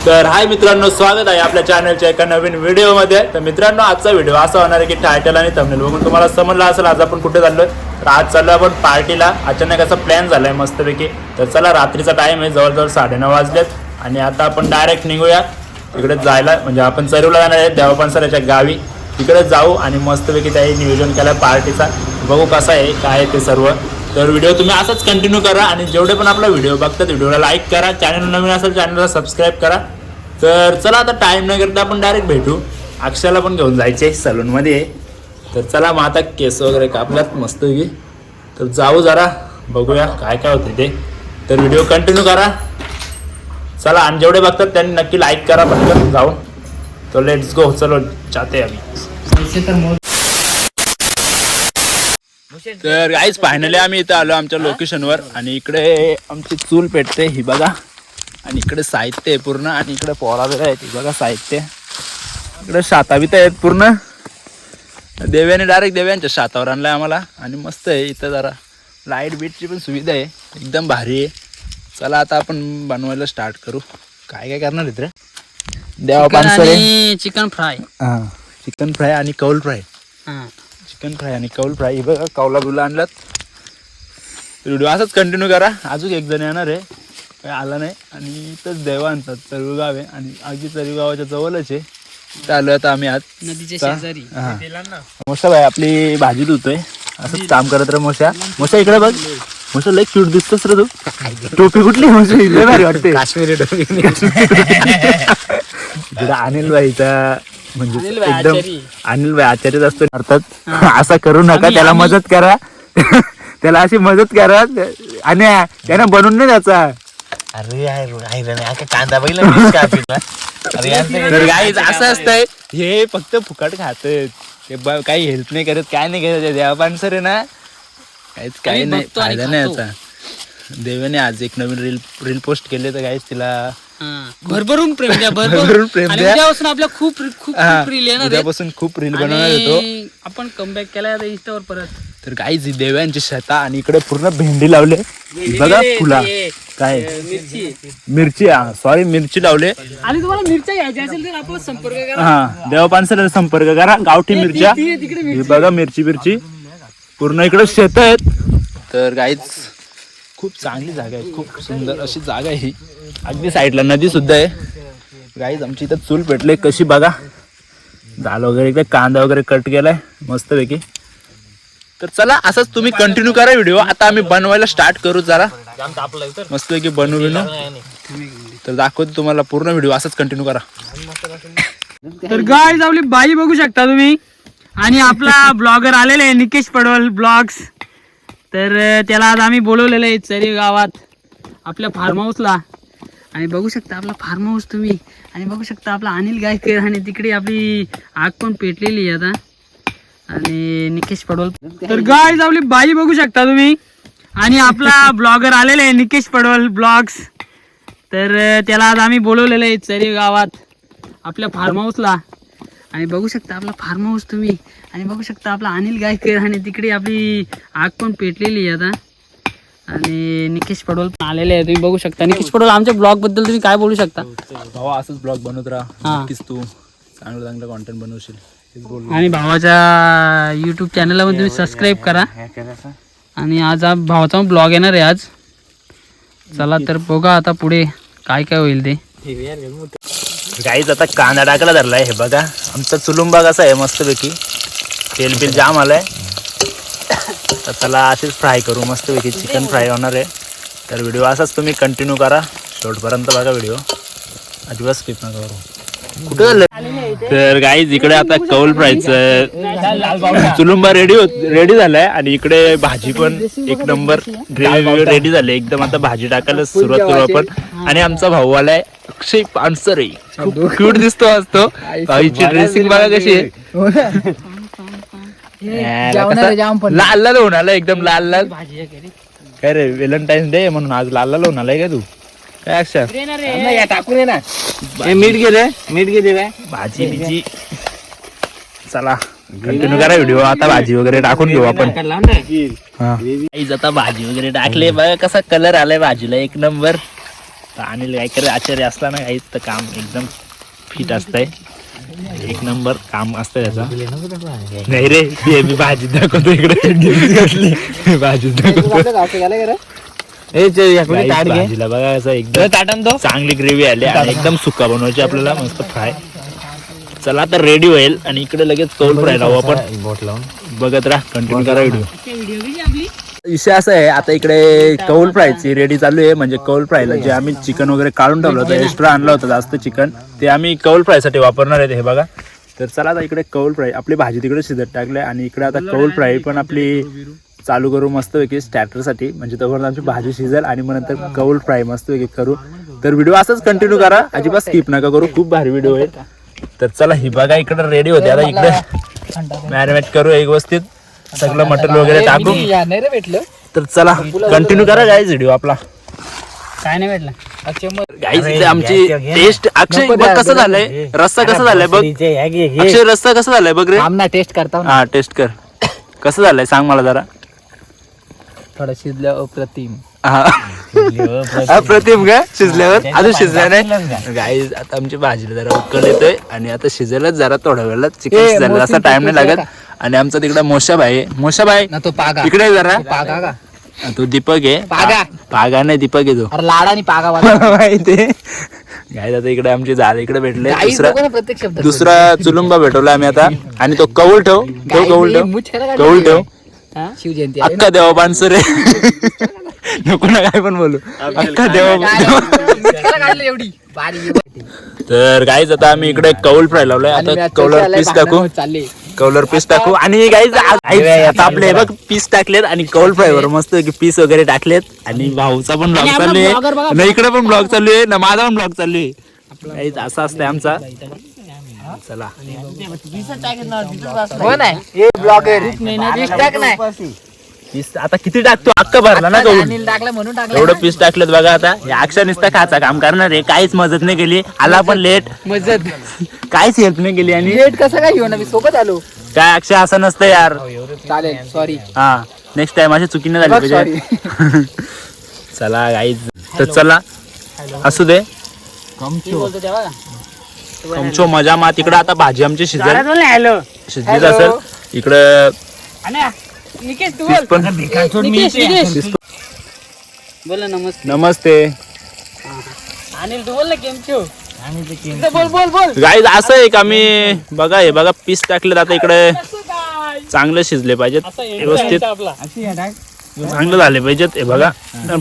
तर हाय मित्रांनो, स्वागत आहे आपल्या चॅनलच्या एका नवीन व्हिडिओमध्ये. तर मित्रांनो, आजचा व्हिडिओ असा होणार आहे की टायटल आणि थंबनेल बघून तुम्हाला समजलं असेल आज आपण कुठे चाललोय. तर आज चाललो आपण पार्टीला. अचानक असा प्लॅन झालाय मस्तपैकी. तर चला, रात्रीचा टाइम आहे, जवळजवळ 9:30 वाजलेत आणि आता आपण डायरेक्ट निघूया तिकडे जायला. म्हणजे आपण चरूला जाणार आहे देवापानसराच्या गावी. तिकडे जाऊ आणि मस्तपैकी त्याही नियोजन केलं पार्टीचा. बघू कसा आहे काय आहे ते सर्व. तर व्हिडिओ तुम्ही असाच कंटिन्यू करा आणि जेवढे पण आपला व्हिडिओ बघतात व्हिडिओला लाईक करा. चॅनल नवीन असेल चॅनलला सबस्क्राईब करा. तर चला, आता टाईम न करता आपण डायरेक्ट भेटू. अक्षयाला पण घेऊन जायचे सलूनमध्ये. तर चला मग, आता केस वगैरे कापल्यात मस्तपैकी. तर जाऊ जरा बघूया काय काय होते ते. तर व्हिडिओ कंटिन्यू करा चला. आणि जेवढे बघतात त्यांनी नक्की लाईक करा पटकन जाऊन. तो लेट्स गो, चलो चाहते आम्ही. तर गाईज फायनली आम्ही इथं आलो आमच्या लोकेशनवर. आणि इकडे आमची चूल पेटते ही बघा. आणि इकडे साहित्य आहे पूर्ण. आणि इकडे पोळा वगैरे आहेत ही बघा साहित्य. इकडे शाताबीत आहेत पूर्ण. देव्याने डायरेक्ट देव्यांच्या शातावर आणलाय आम्हाला. आणि मस्त आहे इथं, जरा लाईट बीटची पण सुविधा आहे, एकदम भारी आहे. चला आता आपण बनवायला स्टार्ट करू. काय काय करणार इथे? देवापानसरे चिकन फ्राय. हां, चिकन फ्राय आणि कौल फ्राय. चिकन फ्राय आणि कौल फ्राय हे बघा, कौला बिला आणलात. व्हिडिओ असाच कंटिन्यू करा. अजून एक जण येणार आहे, काय आला नाही. आणि इथंच देवा आणतात, चरवी गाव आहे. आणि अगदी चरवी गावाच्या जवळच आहे. इथं आलो आता आम्ही आज नदीच्या शेजारी. मोशा भाई आपली भाजी धुतोय, असंच काम करत रे मोशा. मोशा इकडे बघ, मोशा लई क्यूट दिसतोस रे तू. टोपी कुठली मोशा? लई भारी वाटते, काश्मीरी टोपी. इकडे अनिल भाईचा म्हणजे एकदम अनिल भाई आचार्य असतो अर्थात. असा करू नका, त्याला मदत करा. त्याला अशी मदत करा. आणि त्यानं बनवून नाही त्याचा. अरे कांदा बैल तर गाईज असं असतंय, हे फक्त फुकट खात. ते काही हेल्प नाही करत, काय नाही करत. देवापानसर आहे ना, काहीच काही नाही, फायदा नाही याचा. देवाने आज एक नवीन रील पोस्ट केले. तर गाईज तिला भरभरून प्रेम द्या, भरभरून प्रेम द्या. उद्यापासून आपल्या खूप रील येणार. उद्यापासून खूप रील बनवणार होतो आपण कमबॅक केला आता इंस्टावर परत. तर गाईज देव्यांची शेता. आणि इकडे पूर्ण भेंडी लावले बघा, फुला काय मिरची, सॉरी मिरची लावले. आणि तुम्हाला मिरच्या घ्यायच्या असेल तर आपला संपर्क करा. हा, देवापानसर संपर्क करा. गावठी मिरच्या हे बघा, मिरची पूर्ण इकडे शेत आहेत. तर गाईज खूप चांगली जागा आहे, खूप सुंदर अशी जागा आहे ही. अगदी साईडला नदी सुद्धा आहे. गाईज आमची इथं चूल पेटले कशी बघा. झालं वगैरे, इकडे कांदा वगैरे कट केलाय मस्तपैकी. तर चला, असंच तुम्ही कंटिन्यू करा व्हिडिओ. आता आम्ही बनवायला स्टार्ट करू जरा मस्तपैकी बनवू. तर दाखवतो तुम्हाला पूर्ण व्हिडिओ, असंच कंटिन्यू करा. तर गाईज आपली बाई बघू शकता तुम्ही. आणि आपला ब्लॉगर आलेला आहे निकेश पडवल ब्लॉग्स. तर त्याला आज आम्ही बोलवलेलं आहे चरी गावात आपल्या फार्म हाऊसला. आणि बघू शकता आपला फार्म हाऊस तुम्ही. आणि बघू शकता आपला अनिल गायकर. आणि तिकडे आपली आग पण पेटलेली आहे आता. आणि निकेश पडवल. तर गाईज आपली बाई बघू शकता तुम्ही. आणि आपला ब्लॉगर आलेला आहे निकेश पडवल ब्लॉग्स. तर त्याला आज आम्ही बोलवलेलं आहे चरी गावात आपल्या फार्म हाऊसला. आणि बघू शकता आपला फार्म हाऊस तुम्ही. आणि बघू शकता आपला अनिल गायकर. आणि तिकडे आपली आग पण पेटलेली आहे आता. आणि निकेश पडवल पण आलेले आहे, तुम्ही बघू शकता. निकेश पडवल, आमच्या ब्लॉग बद्दल तुम्ही काय बोलू शकता? भावा, असंच ब्लॉग बनवत राहा, नक्कीच तू चांगलं कॉन्टेंट बनवशील. आणि भावाच्या यूट्यूब चॅनलला पण तुम्ही सबस्क्राईब करा. आणि आज भावाचा ब्लॉग येणार आहे आज. चला तर बघा आता पुढे काय काय होईल ते. गाईच आता कांदा टाकायला धरलाय. हे बघा आमचा चुलुंबा कसा आहे मस्तपैकी. तेल बिल जाम आलाय. तर त्याला असेच फ्राय करू मस्तपैकी. चिकन फ्राय होणार आहे. तर व्हिडिओ असाच तुम्ही कंटिन्यू करा शेवटपर्यंत बघा व्हिडिओ, अजिबात स्किप नका करू. कुठे झालं? तर गाईज इकडे आता कौल फ्रायचं चुलुंबा रेडी झालाय. आणि इकडे भाजी पण एक नंबर रेडी झाली एकदम. आता भाजी टाकायला सुरुवात करू आपण. आणि आमचा भाऊ आलाय अक्षय पानसरे. खूप क्यूट दिसतो असतो. भाईची ड्रेसिंग बघा कशी आहे. लाल लाल होऊन आला एकदम, लाल लाल. काय रे, व्हॅलेंटाईन्स डे म्हणून आज लाल लाल होऊन आलाय का तू? काय अक्षर टाकून ये ना. मीठ गेले, मीठ गेले काय भाजी बिजी. चला कंटिन्यू करा व्हिडिओ. आता भाजी वगैरे टाकून घेऊ आपण. आता भाजी वगैरे टाकले बघा, कसा कलर आलाय भाजीला, एक नंबर. अनिल गायकर आचार्य असला ना काहीच तर काम एकदम फिट असतंय. एक नंबर काम असतं त्याचा. नाही रे ते मी भाजी दाखवतो इकडे भाजी दाखवतो. भाजीला बघा असं एकदम चांगली ग्रेव्ही आली आणि एकदम सुका बनवायची आपल्याला मस्त फ्राय. चला आता रेडी होईल आणि इकडे लगेच कौल फ्राय लावू आपण. बोट लावून बघत राहा, कंटिन्यू करा व्हिडिओ. विषय असा आहे आता इकडे कौल फ्रायची रेडी चालू आहे. म्हणजे कौल फ्रायला जे आम्ही चिकन वगैरे काढून ठेवलं होतं, एक्स्ट्रा आणलं होतं जास्त चिकन, ते आम्ही कौल फ्रायसाठी वापरणार आहे. हे बघा. तर चला आता इकडे कौल फ्राय आपली भाजी तिकडे शिजत टाकले आणि इकडे आता कौल फ्राय पण आपली चालू करू मस्तपैकी स्टार्टरसाठी. म्हणजे तोपर्यंत आमची भाजी शिजेल आणि मग नंतर कौल फ्राय मस्तपैकी करू. तर व्हिडिओ असंच कंटिन्यू करा, अजिबात स्किप नका करू, खूप भारी व्हिडिओ आहे. तर चला ही बघा इकडे रेडी होते. आता इकडे मॅरिनेट करू व्यवस्थित, सगळं मटण वगैरे टाकू. तर चला कंटिन्यू करा गाईज व्हिडिओ आपला. काय नाही भेटलं गाईज आमची टेस्ट. अक्षय बघ कसं झालंय, रस्सा कसा झालाय बघ. अक्षय रस्सा कसा झालाय बघ रे. टेस्ट करता हा टेस्ट कर, कसं झालंय सांग मला जरा. थोडं शिजलं अप्रतिम. अप्रतिम का शिजल्यावर अजून शिजल्या नाही गाईज. आता आमची भाजीला जरा उकळ येतोय आणि आता शिजायला जरा थोड्या वेळाला चिकन शिजायला असा टाइम नाही लागत. आणि आमचा तिकडे मोशाबाई आहे. मोशाबाई तो पागा इकडे जरा. पागा का तो दीपक आहे. पागा पागा नाही दीपक आहे तो. अरे लाडा आणि पागा माहिती गाईज. आता इकडे आमची झाड इकडे भेटले. प्रत्येक शब्द दुसरा चुलुंबा भेटवला आम्ही आता. आणि तो कौल ठेव, तो कौल ठेव, कौल ठेव. शिवजयंती अक्का देवा पानसरे नको ना काय पण बोलू. अक्का देवा. एवढी तर गाईज आता आम्ही इकडे कौल फ्राय लावलाय. आता कौलर पीस टाकू, कौलर पीस टाकू. आणि गाईज आता आपले बघ पीस टाकलेत आणि कौल फ्राय वर मस्त पीस वगैरे टाकलेत. आणि भाऊचा पण ब्लॉग चालू आहे ना, इकडे पण ब्लॉग चालू आहे ना, माझा पण ब्लॉग चालू आहे. गाईज असा असतंय आमचा. चला पीस आता किती टाकतो, अक्का भरला ना कौल. टाकलं म्हणून टाकलं एवढं पीस टाकलेत बघा. आता हे अक्षा नुसता खायचा काम करणार आहे, काहीच मदत नाही केली. आला पण लेट, मजत काहीच हेल्प नाही केली. आणि लेट कसं काय घेऊन मी सोबत आलो. काय अक्षा असं नसतं यार. चालेल सॉरी. हा नेक्स्ट टाइम अशी चुकी नाही झाली पाहिजे. चला गाईज. तर चला असू दे. तुमचो मजा मा. तिकडे आता भाजी आमची शिजली असेल. इकडं पीस पण. बोल नमस्ते. नमस्ते अनिल तू बोल ना केम छो. बोल बोल बोल. गाईज असं आहे का मी बघा हे बघा पीस टाकलेत. आता इकडे चांगले शिजले पाहिजेत व्यवस्थित, चांगलं झाले पाहिजेत. हे बघा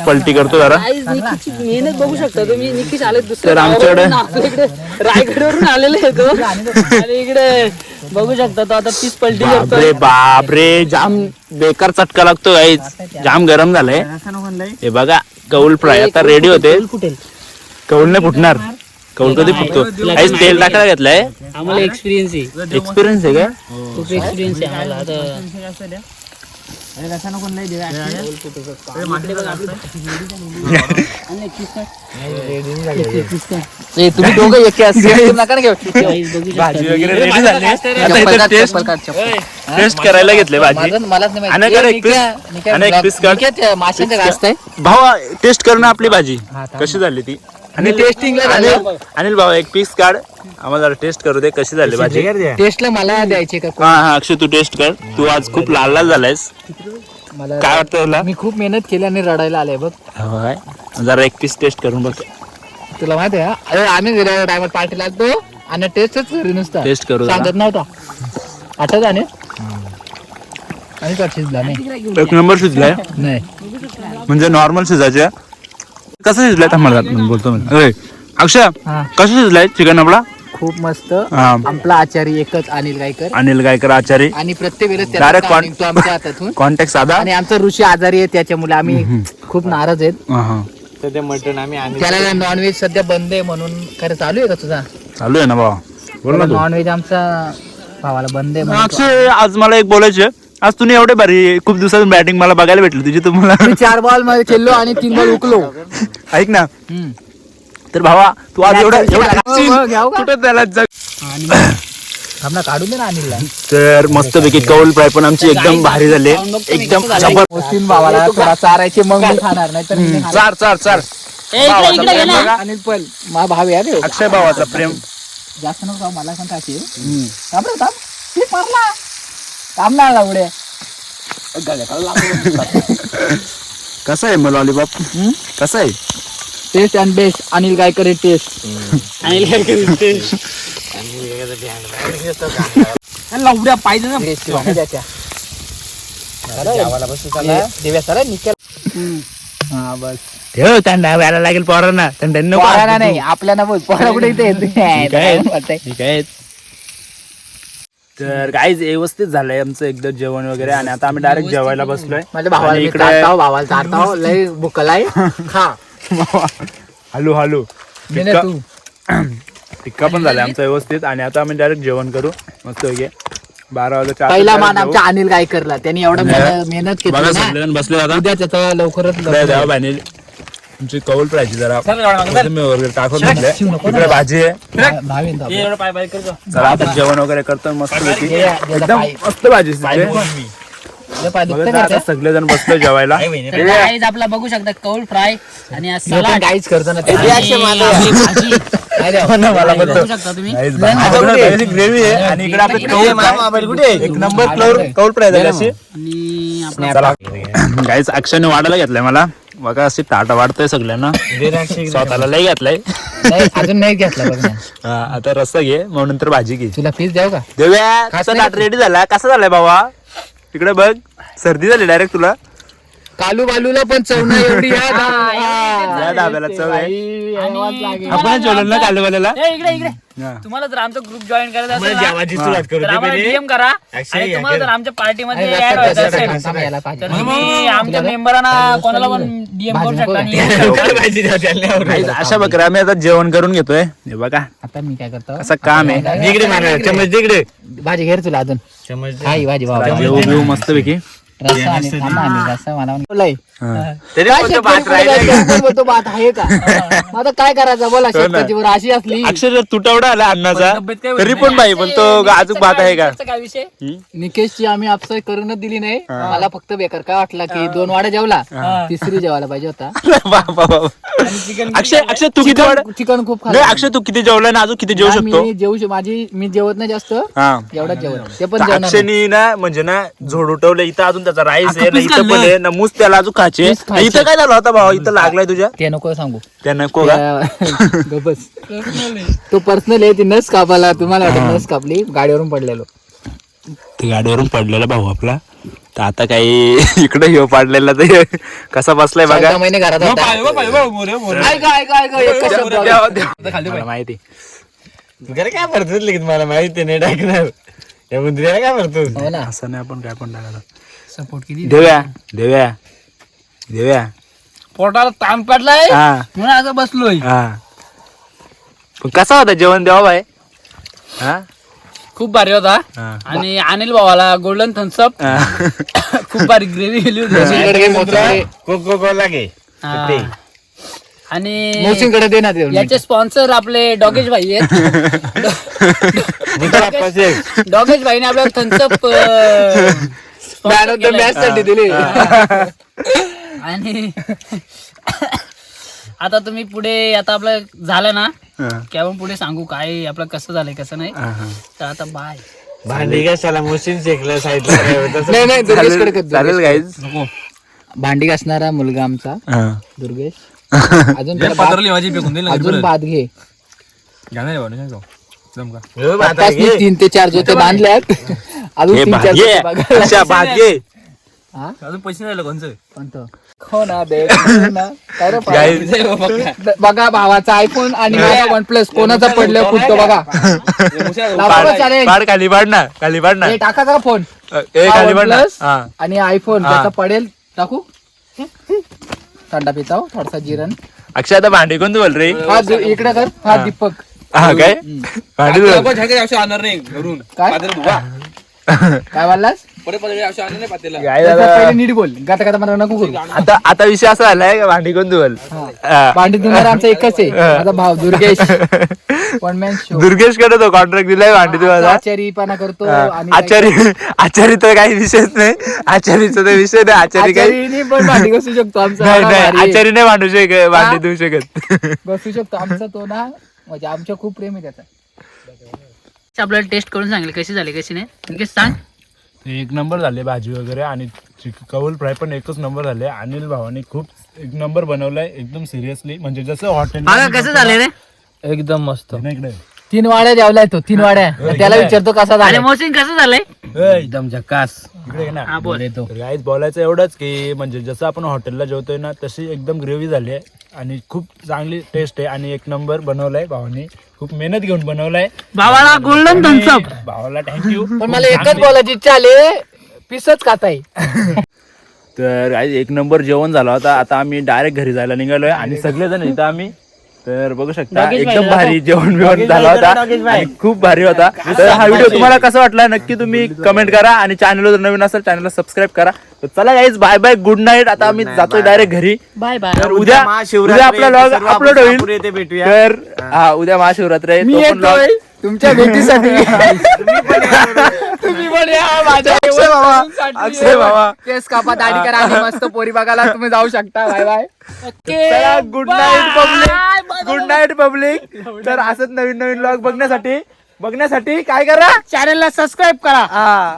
पलटी करतो जरा. मेहनत बघू शकता तुम्ही. निकीश आले तर आमच्याकडे रायगडवरून आलेले आहे तो. आणि इकडे बघू शकता तो आता पीस पलटी करतो. बापरे बापरे जाम बेकार चटका लागतो गाईज. जाम गरम झालंय. हे बघा कौल फ्राय आता रेडी होते. कौल नाही फुटणार. कौल कधी फुटतो. काहीच तेल टाकायला घेतलंय. आम्हाला एक्सपिरियन्स आहे. एक्सपिरियन्स आहे का. खूप एक्सपिरियन्स आहे आम्हाला. आता तुम्ही दोघं एके नका ना घेऊ. भाजी वगैरे रेडी झाली. आता इथे टेस्ट करायला घेतले भाजी. मलाच नाही आणि कर एक पीस, आणि एक पीस काढ. माशांच्या जास्त आहे भावा टेस्ट करणं आपली भाजी कशी झाली ती. आणि टेस्टिंगला झालं. अनिल भाऊ एक पीस काढ, आम्हाला टेस्ट करू दे कशी झाली भाजी. टेस्टला मला द्यायचे का. हा हा अक्षय तू टेस्ट कर. तू आज खूप लाल लाल झालायस. मला काय वाटतं तुला. मी खूप मेहनत केली आणि रडायला आले बघ. होय. जरा एक पीस टेस्ट करून बघ. तुला माहिती आहे अरे आम्ही गेल्या टायमात पार्टीला आलतो आणि टेस्टच घरी नुसता टेस्ट करू सांगत नव्हता. आठवत आणि शिजला नाही. एक नंबर शिजलाय. नाही म्हणजे नॉर्मल शिजायचे. कसं शिजलाय आम्हाला बोलतो मी. अरे अक्षय हा. कसं शिजलाय चिकन आपला. खूप मस्त. हा. आपला आचारी एकच अनिल गायकर. अनिल गायकर आचारी. आणि प्रत्येक वेळेस Direct त्याचा काम निघतो आमच्या हातातून. कॉन्टॅक्ट साधा. आणि आमचा ऋषी आजारी आहे त्याच्यामुळे आम्ही खूप नाराज आहेत. हा, हा. सध्या मटण आम्ही त्याला नॉनव्हेज सध्या बंद आहे म्हणून खरं चालू आहे का तुझा. चालू आहे ना भावा. बोल ना तू. नॉनव्हेज आमचा भावाला बंद आहे म्हणून. अक्षय आज मला एक बोलायचं. आज तुम्ही एवढे भारी खूप दिवसातून बॅटिंग मला बघायला भेटली तुझी. तुम्हाला मी 4 बॉल मध्ये खेळलो आणि 3 बॉल उकलो. ऐक ना. तर भावा तू आज एवढं घ्याव का? कुठं त्याला जग. आम्हाला काढून दे ना अनिलला. तर मस्तपैकी कौल फ्राय पण आमची एकदम भारी झाली. एकदम जबरदस्त. मुस्लिम भावाला थोडा चारायचे मग मी खाणार नाही तर मी नाही खाणार. चार चार चार इकडे इकडे घे ना. अनिल पल मा भाव आहे रे. अक्षय भावाचा प्रेम जास्त नको जाऊ, मला पण टाकी थांब रे थांब. ती पडला थांब ना आला उड्या. कसा आहे मग लॉलीपॉप कसा आहे taste and best Anil Gaikar taste. आणि त्यांना उड्या पाहिजे ना. दिव्या सर निकल. हा बस ठेव थंडा व्हायला लागेल पोरांना थंड पोराला नाही आपल्याला बोल. पोरा कुठे इथे येते. ठीक आहे. तर काहीच व्यवस्थित झालंय आमचं एकदम जेवण वगैरे आणि आता आम्ही डायरेक्ट जेवायला बसलोय. माझ्या भावाला आणि मी इकडे भावाला चारताव लय भुकलाय. खा हलू हलू मेहनत टिक्का तू. टिक्का पण झालाय आमचा व्यवस्थित आणि आता आम्ही डायरेक्ट जेवण करू मस्त वगैरे 12 वाजता पहिला मान आमच्या अनिल गायकरला. त्यांनी एवढं मेहनत बघा केली ना. सगळेजण बसले आता उद्या त्याचा लवकरच द्यावा भाजी तुमची कौल पाहिजे जरा कोथिंबीर वगैरे टाकून घेतले इकडे भाजी आहे भावेन दादा. पाय पाय कर चला आता जेवण वगैरे करतो मस्त पैकी एकदम मस्त भाजी असते. हे पाय दुखतं बघा का आता ते? सगळेजण बसलो जेवायला तर guys आपला बघू शकता कौल फ्राय आणि आज मी पण सलाड काहीच करतो ना. मला पण बघू शकता तुम्ही. ग्रेव्ही आहे आणि इकडे आपले एक नंबर कौल फ्राय झाली अशी. आणि आपला चला गाईच अक्षयने वाढायला घेतलंय मला बघा अशी ताटा वाढतंय सगळ्यांना स्वतःला लय घेतलाय. नाही, अजून नाही घेतला बघ ना. हा, आता रस्सा घे मग नंतर भाजी घे. तुला पीस द्याव का? देव्या कसा ताट रेडी झाला कसा झालाय बाबा तिकडे बघ सर्दी झाली डायरेक्ट तुला. कालू बालूला पण चवना एवढी या डाब्याला चव आहे आपण जेवलं ना कालवाल्याला. इकडे इकडे तुम्हाला जर आमचा ग्रुप जॉईन करायचा असेल ना, तर आम्हाला DM करा आणि तुम्हाला जर आमच्या पार्टीमध्ये ऍड व्हायचं असेल तर तुम्ही आमच्या मेंबरांना कोणाला पण DM करू शकता आणि अशा बकरा आम्ही आता जेवण करून घेतोय हे बघा आता मी काय करतो असं काम आहे. भाजी घेर तुला अजून काही भाजी बाबा. जेवू बिवू मस्त पैकी. रस्सा आणि थांबा आणि रस्सा मला बोलाय. तरी काय पण तो शेतकरी भात राहिलाय. बोलतो, बोलतो भात आहे का? आता काय करायचं बोला शेतकऱ्याची वर अशी असली. अक्षर जर तुटवडा आला अन्नाचा तब्येत काय तरी पण बाई पण तो अजून भात आहे का. काय विषय निकेशची आम्ही आपसाई करूनच दिली नाही. मला फक्त बेकार काय वाटला की 2 वाड्या जेवला तिसरी जेवायला पाहिजे होता. अक्षय तू किती वाढ चिकन खूप नाही अक्षय तू किती जेवलाय ना अजून किती जेवू शकतो. मी जेवत नाही जास्त हा एवढाच जेवत ते पण जेवणार नाही. अक्षयनी ना म्हणजे ना झोड उठवलं इथं अजून त्याचा राईस आहे ना इथं पण आहे ना मूस त्याला अजून खायचे. पीस खायचे. इथं काय झालं होता भाऊ इथं लागलाय तुझ्या ते नको सांगू. त्या नको का गबस तो पर्सनल आहे. ती नस कापाला तुम्हाला वाटत नस कापली गाडीवरून पडलेलो. ते गाडीवरून पडलेला भाऊ आपला तर आता काही इकडे येऊ पाडलेला तर कसा बसलाय बघा. 14 महिने घरात होता. ऐका, एकच शब्द. मला माहिती काय भरतो मला माहिती नाही टाकणार या मुद्र्याला काय भरतो. हो ना. असं नाही आपण काय पण टाकायला. सपोर्ट किती देव्या देव्या देव्या पोटाला ताण पडलाय हा म्हणून असं बसलोय. हा पण कसा होता जेवण देवा बाय. हा खूप भारी होता हा. आणि अनिल भावाला गोल्डन थम्सअप खूप भारी ग्रेव्ही गेली होती. कोको कोला घे हा. आणि मोसींकडे दे ना ते. याचे स्पॉन्सर आपले डॉगेश भाई आहेत. डॉगेश भाईने आपल्याला Thums Up man of the match साठी दिली. आणि आता तुम्ही पुढे आता आपलं झालं ना हा. की आपण पुढे सांगू काय आपलं कसं झालंय कसं नाही. हा, हा. तर आता बाय. भांडी कशाला मशीन शेकलं साईडला नाही दुर्गेशकडे कर, चालेल दुर्गेश. गाईज. भांडी घासणारा मुलगा आमचा हा. दुर्गेश. अजून त्याला अजून बाद घे. आताच मी 3 ते 4 जोते बांधल्यात. अजून हे 3-4 भाग्य जोते बघायला. अशा भाग्य हा? अजून पैसे नाही कोणचं कोणतं? हो ना दे ना. काय रे Guys. बघा भावाचा आयफोन आणि माझा OnePlus कोणाचा पडलं फुटतो बघा. लावा चालेल. पाड खाली पाड ना खाली पाड ना हे टाका जरा फोन ए खाली पाड ना. OnePlus हा. आणि आयफोन हा. त्याचा पडेल टाकू. थंडा पिताव थोडासा जिरण. अक्षय आता भांडी कोण बोल रे. हा इकडे कर. हा हा. दीपक. हा काय भांडी धुवल. काय काय बोललास काय दादा पहिले नीट बोल गाता गाता मला नको करू आता विषय असा झालाय का भांडी कोण धुवल भांडी धुणार आमचा एकच आहे माझा भाव Durgesh one man show Durgesh कडे तो कॉन्ट्रॅक्ट दिलाय भांडी धुवायचा आचारीपणा करतो आणि आचारी तर काही विषयच नाही आचारीचा तर विषय नाही आचारी काही आचारीने पण भांडी घासू शकतो आमचा नाही भारी नाही आहे. आचारी नाही भांडू शकत भांडी धुवू शकत बसू शकतो आमचा तो ना म्हणजे आमच्या खूप प्रेम आहे त्याचा आपल्याला टेस्ट करून सांगेल कशी झाली कशी नाही निकेश सांग. एक नंबर झाले भाजी वगैरे आणि कौल फ्राय पण एकच नंबर झाले. अनिल भावाने खूप एक नंबर बनवलाय एकदम सिरियसली म्हणजे जसं हॉटेल बघा कसं झाले रे. एकदम मस्त. इकडे 3 वाड्या जेवलाय तो 3 वाड्या त्याला विचारतो कसा अरे झाला मोसिन कसं झालंय. एकदम झकास. ये ना हा बोल. गाईज बोलायचं एवढंच की म्हणजे जसं आपण हॉटेलला जेवतोय ना तशी एकदम ग्रेव्ही झाली आहे आणि खूप चांगली टेस्ट आहे आणि एक नंबर बनवलाय भावाने खूप मेहनत घेऊन बनवलाय. भावाला गोल्डन थम्सअप. भावाला थँक्यू. पण मला एकच बोलायची इच्छा आली पीसच खाताय तर गाईज एक नंबर जेवण झाला होता. आता आम्ही डायरेक्ट घरी जायला निघालोय आणि सगळेजण इथं आम्ही तर बघू शकता एकदम भारी जेवण बिवण झाला होता आणि खूप भारी होता. तर हा व्हिडिओ तुम्हाला कसा वाटला नक्की तुम्ही कमेंट करा आणि चॅनल जर नवीन असेल चॅनलला सबस्क्राईब करा. तर चला guys bye bye good night. आता आम्ही जातोय डायरेक्ट घरी. Bye bye. तर उद्या आपला व्लॉग अपलोड होईल. तर हा उद्या महाशिवरात्र आहे. मी तो पण vlog- येतोय तुमच्या भेटीसाठी तुम्ही पण या माझ्या अक्षय बाबा, अक्षय बाबा. केस कापा दाढी करा आणि मस्त पोरी बघायला तुम्ही जाऊ शकता. Bye bye. चला good night public. Good night public. तर असंच नवीन नवीन व्लॉग बघण्यासाठी काय करा चॅनलला सबस्क्राईब करा. हा